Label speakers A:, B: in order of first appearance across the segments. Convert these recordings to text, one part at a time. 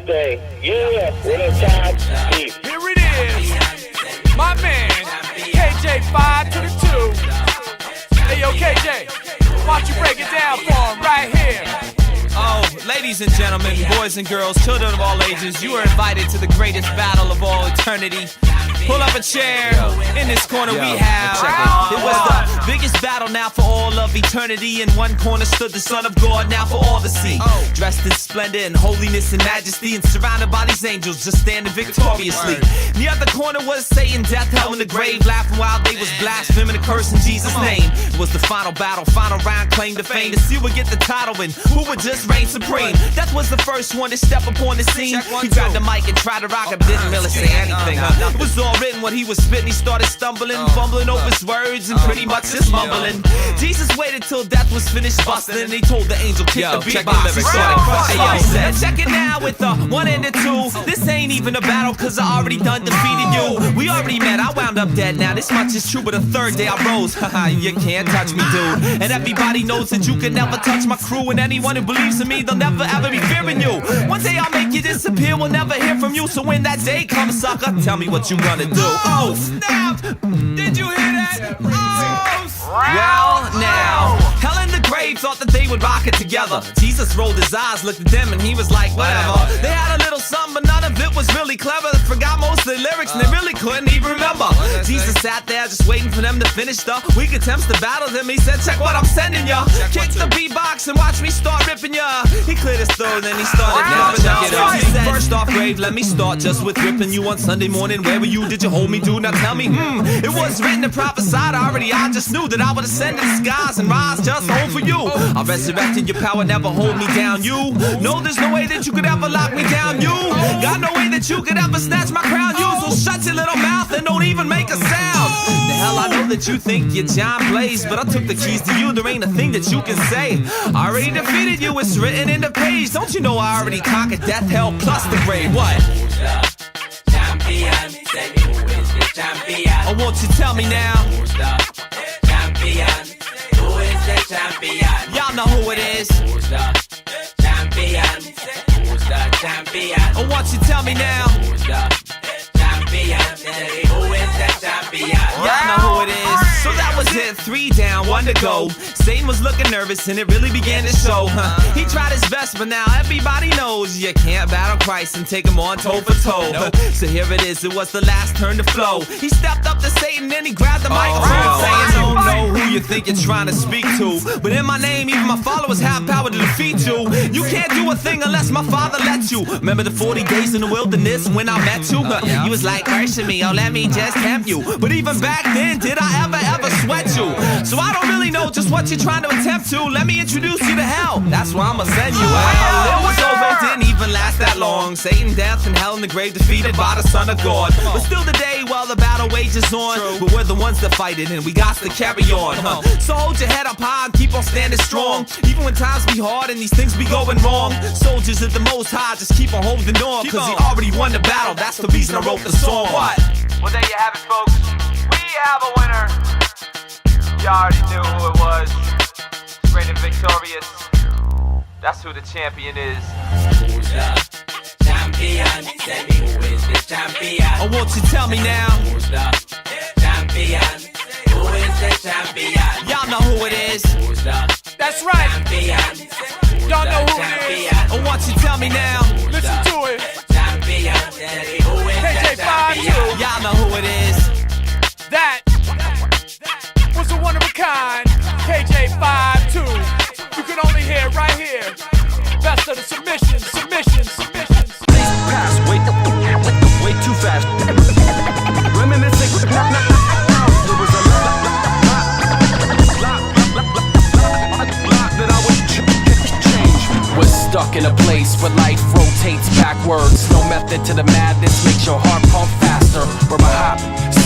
A: thing. Yeah, what up, Todd?
B: Here it is. My man, KJ 5 to the 2. Hey, yo, KJ, why don't you break it down for him right here?
C: Oh, ladies and gentlemen, boys and girls, children of all ages, you are invited to the greatest battle of all eternity. Pull up a chair. In this corner we have. It was the biggest battle now for all of eternity. In one corner stood the Son of God, now for all to see. Dressed in splendor and holiness and majesty, and surrounded by these angels, just standing victoriously. In the other corner was Satan, death, hell, and the grave, laughing while they was blaspheming and cursing Jesus' name. It was the final battle, final round, claim to fame, to see who would get the title and who would just reign supreme. Death was the first one to step upon the scene. He grabbed the mic and tried to rock it, didn't really say anything. It was all written what he was spitting. He started stumbling, fumbling over his words, and pretty much just mumbling. Jesus waited till death was finished busting, and he told the angel, kick the beatbox. He started crushing. He said, check it now with the 1 and the 2. This ain't even a battle, cause I already done defeated you. We already met, I wound up dead now. This much is true, but the third day I rose. Haha, you can't touch me, dude. And everybody knows that you can never touch my crew. And anyone who believes in me, they'll never ever be fearing you. One day I'll make you disappear, we'll never hear from you. So when that day comes, sucker, tell me what you gonna do. Oh, snap! Did you hear that? Oh, well, now, hell in the grave thought that they would rock it together. Jesus rolled his eyes, looked at them, and he was like, whatever. They had a little something, but none of it was really clever. They forgot most of the lyrics, and they really couldn't even remember. Jesus sat there just waiting for them to finish the weak attempts to battle them. He said, check what I'm sending ya. Kick the beatbox and watch me start ripping ya. He cleared his throat, then he started rapping. He said, first off, grave, let me start just with ripping you on Sunday morning. Where were you? Did you hold me, dude? Now tell me, it was written and prophesied already. I just knew that I would ascend to the skies and rise just home for you. I resurrected your power, never hold me down. You know there's no way that you could ever lock me down. You got no way that you could ever snatch my crown. You so shut your little mouth and don't even make a sound. The hell, I know that you think you're John Blaze, but I took the keys to you. There ain't a thing that you can say. I already defeated you, it's written in the page. Don't you know I already conquered death, hell, plus the grave? What?
D: Champion, say who is the champion?
C: Oh, won't you tell me now?
D: Who's the champion? Who is the champion?
C: Y'all know who it is.
D: Who's the champion? Who's the champion?
C: Oh, won't you tell me now?
D: Who's the champion? Say who is the champion?
C: Y'all know who it is. So that was it, 3 down, 1 to go. Satan was looking nervous and it really began to show. He tried his best, but now everybody knows you can't battle Christ and take him on toe for toe. So here it is, it was the last turn to flow. He stepped up to Satan and he grabbed the microphone, saying, don't know who you think you're trying to speak to, but in my name, even my followers have power to defeat you. You can't do a thing unless my father lets you. Remember the 40 days in the wilderness when I met you? You was like, cursing me, oh let me just tempt you. But even back then, did I ever sweat you? So I don't really know just what you're trying to attempt to. Let me introduce you to hell. That's where I'ma send you. It was over, it didn't even last that long. Satan, death, and hell in the grave defeated by the Son of God. But still today, while the battle wages on, but we're the ones that fight it and we got to carry on. So hold your head up high and keep on standing strong. Even when times be hard and these things be going wrong, soldiers at the Most High just keep on holding on, cause he already won the battle. That's the reason I wrote the song. What?
B: Well, there you have it, folks. We have a winner. You already knew who it was. Great and victorious. That's who the champion is.
D: Who's the champion? Say who is the champion?
C: Oh, won't you tell me now?
D: Who's the champion? Who is the champion?
C: Y'all know who it is.
D: Who's the
B: That's right.
D: champion?
B: Y'all know who it is.
C: Oh, won't you tell me now?
B: Listen to it.
D: Champion. Say who is
B: KJ
D: the
B: 5
D: champion?
B: 2.
C: Y'all know who it is.
B: That was a one of a kind. KJ 5 2. You can only hear it right here. Best of the submissions.
E: Pass, way too fast. Reminiscing. There was a lot that I would change.
F: Was stuck in a place where life rotates backwards. No method to the madness makes your heart pump faster. Where I hop,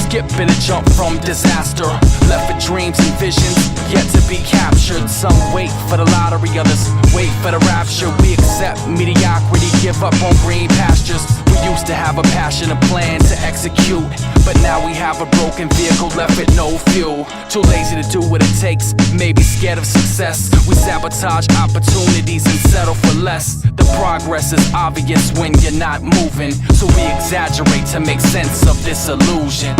F: skip and a jump from disaster. Left with dreams and visions yet to be captured. Some wait for the lottery, others wait for the rapture. We accept mediocrity, give up on green pastures. We used to have a passion, a plan to execute, but now we have a broken vehicle left with no fuel. Too lazy to do what it takes, maybe scared of success. We sabotage opportunities and settle for less. The progress is obvious when you're not moving, so we exaggerate to make sense of this illusion.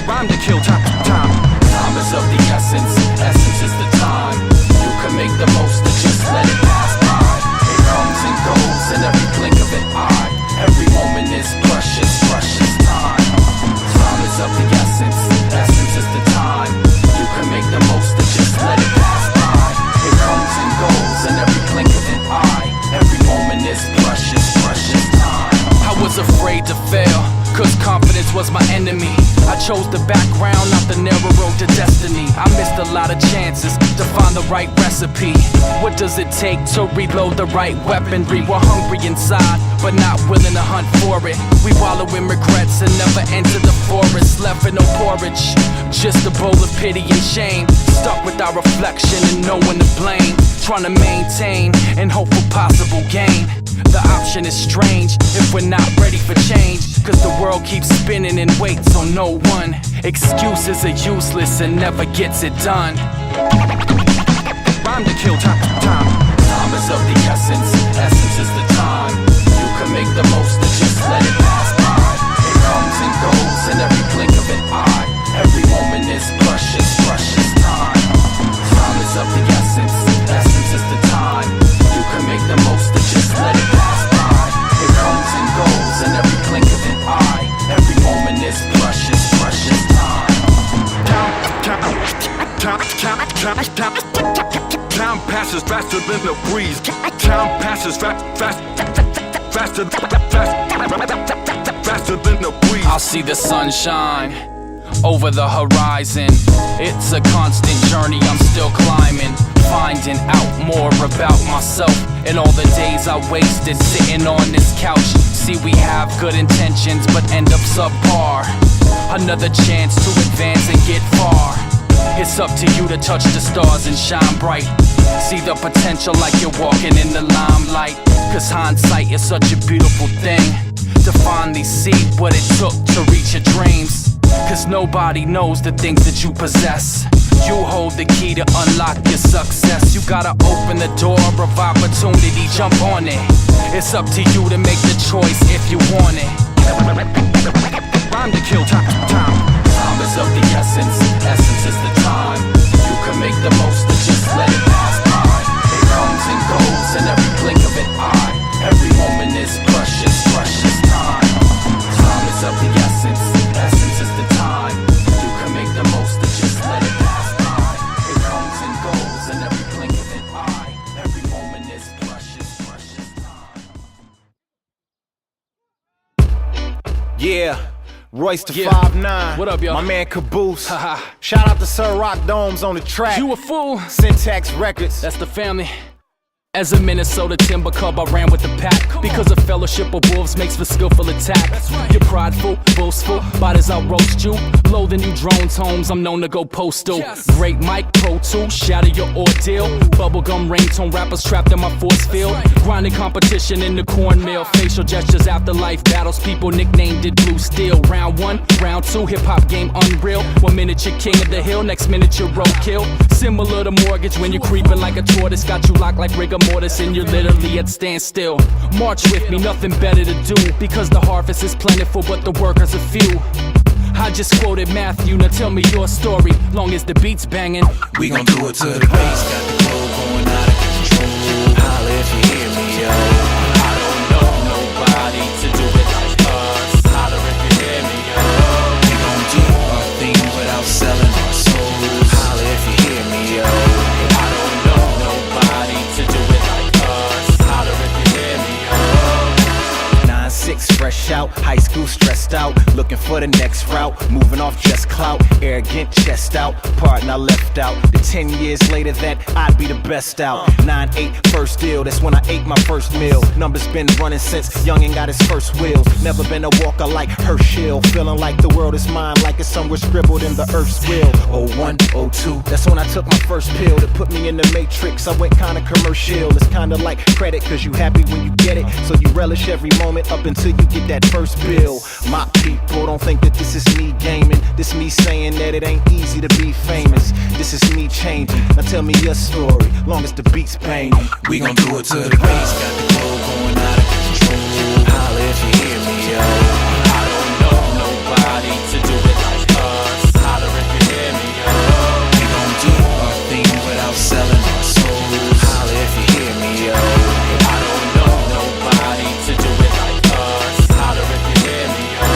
E: Rhyme to kill time.
F: Time is of the essence, essence is the time. You can make the most of just let it pass by. It comes and goes in every blink of an eye. Every moment is precious, precious time. Time is of the essence, essence is the time. You can make the most of just let it pass by. It comes and goes in every blink of an eye. Every moment is precious, precious time. I was afraid to fail, cause confidence was my enemy. I chose the background, not the narrow road to destiny. I missed a lot of chances to find the right recipe. What does it take to reload the right weaponry? We're hungry inside, but not willing to hunt for it. We wallow in regrets and never enter the forest. Left with no porridge, just a bowl of pity and shame. Stuck with our reflection and no one to blame. Trying to maintain and hope for possible gain. The option is strange if we're not ready for change, cause the world keeps spinning and waits on no one. Excuses are useless and never gets it done.
E: Rhyme to kill time.
F: Time is of the essence, essence is the time. You can make the most of just let it pass by. It comes and goes in every blink of an eye. Every moment is precious, precious time. Time is of the essence, essence is the time. You can make the most of just let it pass by. It comes and goes in every blink of an eye. Every moment is precious, precious time.
E: Time passes faster than the breeze. Time passes faster than the breeze.
F: I'll see the sunshine over the horizon. It's a constant journey, I'm still climbing, finding out more about myself and all the days I wasted sitting on this couch. See, we have good intentions but end up subpar. Another chance to advance and get far. It's up to you to touch the stars and shine bright. See the potential like you're walking in the limelight. Cause hindsight is such a beautiful thing. To finally see what it took to reach your dreams. Cause nobody knows the things that you possess. You hold the key to unlock your success. You gotta open the door of opportunity, jump on it. It's up to you to make the choice if you want it.
E: Rhyme to kill time.
F: Time is of the essence, essence is the time. You can make the most of just let it pass by. It comes and goes in every blink of an eye. Every moment is precious, precious time. Time is of the essence, essence is the time. You can make the most of just let it pass by. It comes and goes in every blink of an eye. Every moment is precious, precious time.
G: Yeah, Royce to
F: Yeah.
G: 5'9".
F: What up, yo?
G: My man Caboose.
F: Haha.
G: Shout out to Sir Rock Domes on the track.
F: You a fool?
G: Syntax Records.
F: That's the family. As a Minnesota timber cub, I ran with the pack. Because a fellowship of wolves makes for skillful attack. You're prideful, boastful, bodies I'll roast you. Loading you drones homes, I'm known to go postal. Great mic, Pro Tools, shatter your ordeal. Bubblegum ringtone rappers trapped in my force field. Grinding competition in the cornmeal. Facial gestures, afterlife battles, people nicknamed it Blue Steel. Round 1, round 2, hip-hop game unreal. 1 minute you're king of the hill, next minute you're roadkill. Similar to mortgage when you're creeping like a tortoise. Got you locked like rigor mortis and you're literally at standstill. March with me, nothing better to do. Because the harvest is plentiful but the workers are few. I just quoted Matthew, now tell me your story. Long as the beat's banging,
H: We gon' do it to the bass, got the flow going out of control. Holla if you hear me, yo.
F: I don't know nobody to do it like us. Holler if you hear me, yo.
H: We gon' do our thing without selling our souls. Holla if you hear me, yo.
F: I don't know nobody to do it like us. Holler if you hear me, yo.
G: 9-6 fresh out, high school stressed out. looking for the next route, moving off just clout, arrogant chest out, partner left out. The 10 years later that I'd be the best out. 9-8 first deal, that's when I ate my first meal. Numbers been running since youngin' got his first wheels. Never been a walker like Herschel, feeling like the world is mine, like it's somewhere scribbled in the earth's will. 01, 02, that's when I took my first pill that put me in the matrix. I went kinda commercial. It's kinda like credit, cause you happy when you get it, so you relish every moment up until you get that first bill. My people don't think that this is me gaming. This me saying that it ain't easy to be famous. This is me changing. Now tell me your story, long as the beat's banging.
H: We gon' do it to the bass, got the flow going out of control. Holla if you hear me, yo.
F: I don't know nobody to do it like us. Holler if you hear me, yo.
H: We gon' do our thing without selling our souls. Holla if you hear me, yo.
F: I don't know nobody to do it like us. Holler if you hear me, yo.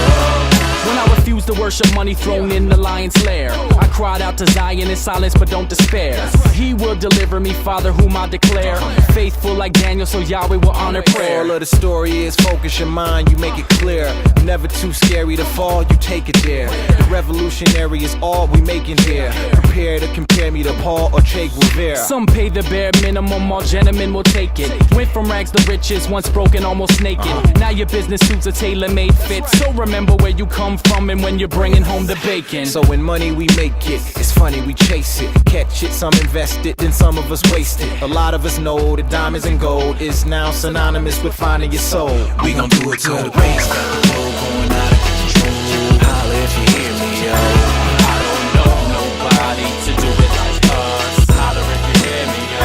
I: When I refused to worship money thrown in the lion's lair, I cried out to Zion in silence, but don't despair. He will deliver me, Father, whom I declare. Faithful like Daniel, so Yahweh will honor prayer.
G: All of the story is focus your mind, you make it clear. Never too scary to fall, you take it there. The revolutionary is all we making here. Prepare to compare me to Paul or Che Guevara.
I: Some pay the bare minimum, all gentlemen will take it. Went from rags to riches, once broken, almost naked. Now your business suits are tailor-made fit. So remember where you come from and when you're bringing home the bacon.
G: So when money we make it, it's funny we chase it. Catch it, some invest it, then some of us waste it. A lot of us know that diamonds and gold is now synonymous with finding your soul.
H: We gon' do it to the bass, got the flow going out of control. Holla if you hear me, yo.
F: I don't know nobody to do it like us. Holler if you hear me, yo.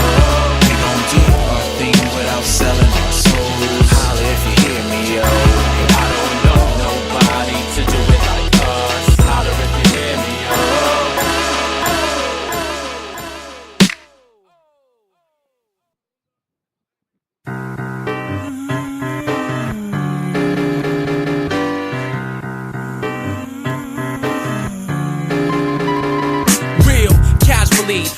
H: We gon' do our thing without selling our souls. Holla if you hear me, yo.
F: I don't know nobody to do it like us. Holler if you hear me, yo.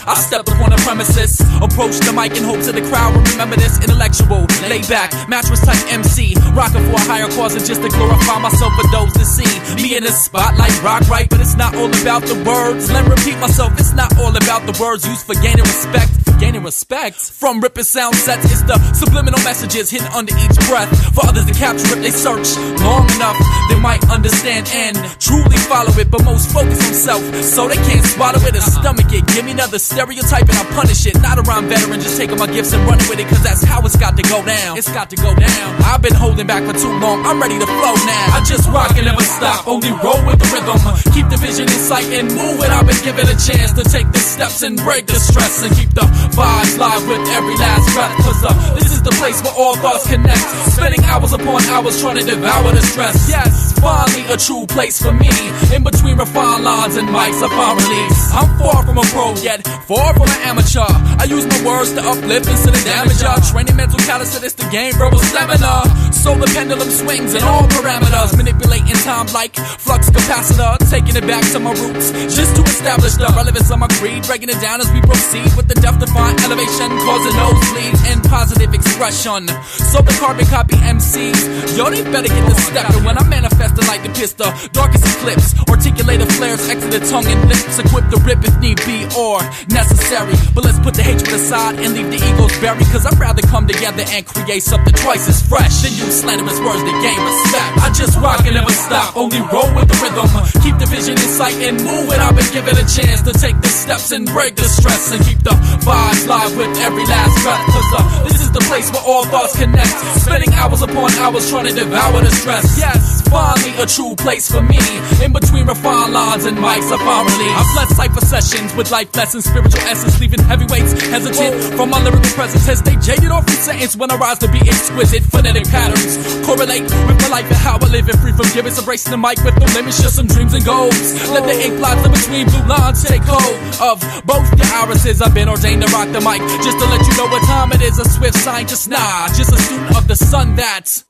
C: I stepped upon the premises, approached the mic in hopes that the crowd will remember this intellectual, laid back, mattress type MC, rocking for a higher cause than just to glorify myself for those to see me in the spotlight, rock right, but it's not all about the words. Let me repeat myself, it's not all about the words used for gaining respect. Gaining respect from ripping sound sets, it's the subliminal messages hidden under each breath. For others to capture it, they search long enough, they might understand and truly follow it, but most focus on self, so they can't swallow it or stomach it. Give me another stereotype and I'll punish it. Not a rhyme veteran, just taking my gifts and running with it, cause that's how it's got to go down. It's got to go down. I've been holding back for too long, I'm ready to flow now. I just rock and never stop, only roll with the rhythm. Keep the vision in sight and move it. I've been given a chance to take the steps and break the stress and keep the vibes live with every last breath, cause this is the place where all thoughts connect. Spending hours upon hours trying to devour the stress. Yes, finally a true place for me. In between refined lines and mics I find release. I'm far from a pro yet, far from an amateur. I use my words to uplift instead of damage y'all. Training mental calisthenics to gain verbal stamina. So the pendulum swings in all parameters, manipulating time like flux capacitor. Taking it back to my roots, just to establish the relevance of my creed. Breaking it down as we proceed with the death-defying elevation, causing nosebleeds and positive expression. So the carbon copy MCs, yo, they better get the step. And when I manifest like the pistol, darkest eclipse, articulated flares, exit the tongue and lips, equip the rip if need be or necessary. But let's put the hatred aside and leave the egos buried, cause I'd rather come together and create something twice as fresh than use slanderous words to gain respect. I just rock and never stop, only roll with the rhythm. Keep the vision in sight and move it. I've been given a chance to take the steps and break the stress and keep the vibes live with every last breath, cause this is the place where all thoughts connect. Spending hours upon hours trying to devour the stress. Yes, finally a true place for me. In between refined lines and mics I find release. I've led cypher sessions with life lessons, spiritual essence, leaving heavyweights hesitant from my lyrical presence as they jaded off each sentence when I rise to be exquisite. Phonetic patterns correlate with my life and how I live it, free from gimmicks, embracing the mic with no limits, just some dreams and goals. Let the ink blots in between blue lines take hold of both your irises. I've been ordained to rock the mic, just to let you know what time it is. A swift scientist, nah, just a student of the sun that's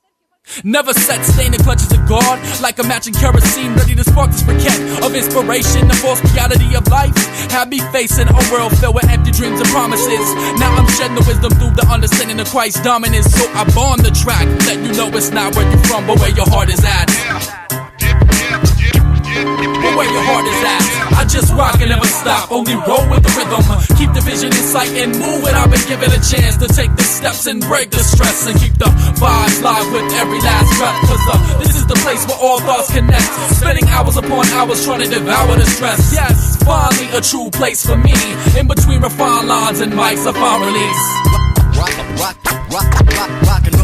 C: never set, stay in the clutches of God, like a matching kerosene, ready to spark this briquette of inspiration. The false reality of life had me facing a world filled with empty dreams and promises. Now I'm shedding the wisdom through the understanding of Christ's dominance. So I bomb the track, let you know it's not where you're from, but where your heart is at.
I: where your heart is at. I just rock and never stop, only roll with the rhythm. Keep the vision in sight and move it. I've been given a chance to take the steps and break the stress and keep the vibes live with every last breath. Cause this is the place where all thoughts connect. Spending hours upon hours trying to devour the stress. Yes, finally a true place for me. In between refined lines and mics, I find release.
H: Rockin'